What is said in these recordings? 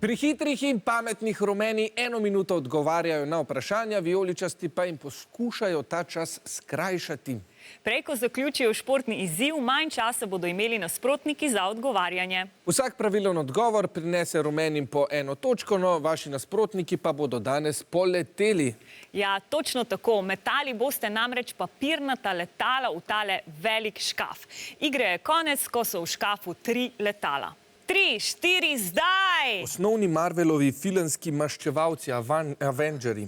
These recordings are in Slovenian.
Pri hitrih in pametnih rumeni 1 minuto odgovarjajo na vprašanja, vijoličasti pa jim poskušajo ta čas skrajšati. Prej, ko zaključijo športni izziv, manj časa bodo imeli nasprotniki za odgovarjanje. Vsak pravilen odgovor prinese rumenim po 1 točko, no vaši nasprotniki pa bodo danes poleteli. Ja, točno tako. Metali boste namreč papirnata letala v tale velik škaf. Igre je konec, ko so v škafu 3 letala. 3, 4, zdaj! Osnovni Marvelovi filmski maščevalci, Avengerji.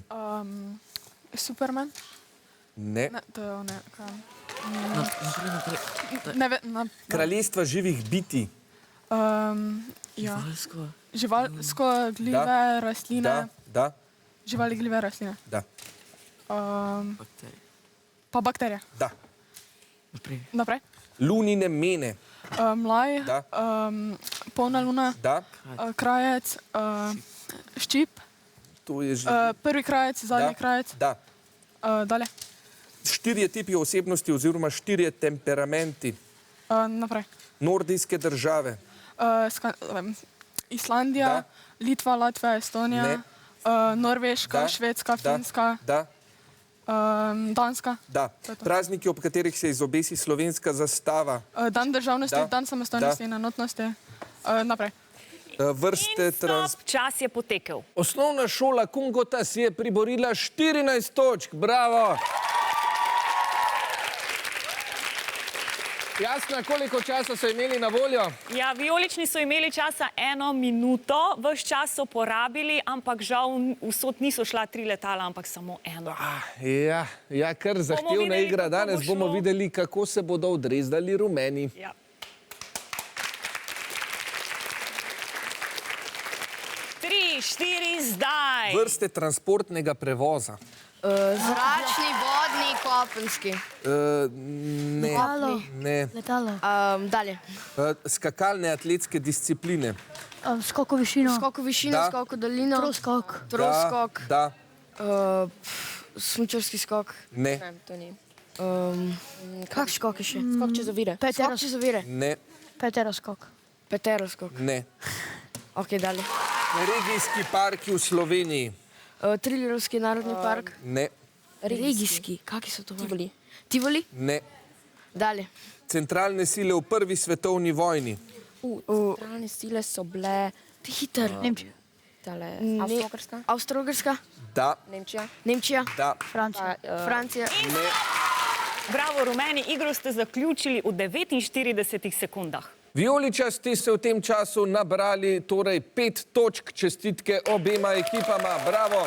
Superman? Ne. Ne, to je on, ne. Naprej. Ne ve, Kraljestva živih bitij. ja. Živalsko. Živalsko-gljive rastline. Da. Živali gljive rastline. Da. Bakterije. Pa bakterije. Da. Naprej. Naprej. Lunine mene. Mlaj. Da. Polna luna. Da. Krajec. Ščip. To je že... Prvi krajec, zadnji krajec. Da. Dalje. 4 tipi osebnosti oziroma 4 temperamenti. Naprej. Nordijske države. Islandija, Da. Litva, Latvija, Estonija, Ne. Norveška, Da. Švedska, Da. Finska, Da. Danska. Da. To je to. Prazniki, ob katerih se izobesi slovenska zastava. Dan državnosti, Da. dan samostojnosti Da. in enotnosti. Naprej. Vrste In stop, čas je potekel. Osnovna šola Kungota si je priborila 14 točk. Bravo! Jasna, koliko časa so imeli na voljo? Ja, vijolični so imeli časa 1 minuto, ves čas so porabili, ampak žal vsot niso šla 3 letala, ampak samo 1. Ja, kar zahtevna videli, igra. kako bo Danes bomo šlo. videli, kako se bodo odrezali rumeni. Ja. Tri, 4, zdaj! Vrste transportnega prevoza. Zračni, vodni, kopenski. Ne. Letalo. Ne. Letalo. Dalje. Skakalne atletske discipline. Skok v višino. Skok v višino, Da. skok v daljino. Troskok. Troskok. Da. Smučarski skok. Ne. Ne, to ni. Kak skok je še? Skok čez ovire. Petero. Skok čez ovire. Ne. Peteroskok. Peteroskok. Ne. Ok, dalje. Regijski parki v Sloveniji. Trilerovski narodni park. Ne. Regijski. Kaki so to? Tivoli. Tivoli? Ne. Dalje. Centralne sile v prvi svetovni vojni. Centralne sile so bile... Ti hiter. Nemčija. Avstro-Ogrska. Avstro-Ogrska. Da. Nemčija. Nemčija. Da. Francija. Francija. Ne. Bravo, rumeni, igro ste zaključili v 49 sekundah. Vijoličasti ste v tem času nabrali torej 5 točk. Čestitke obema ekipama. Bravo.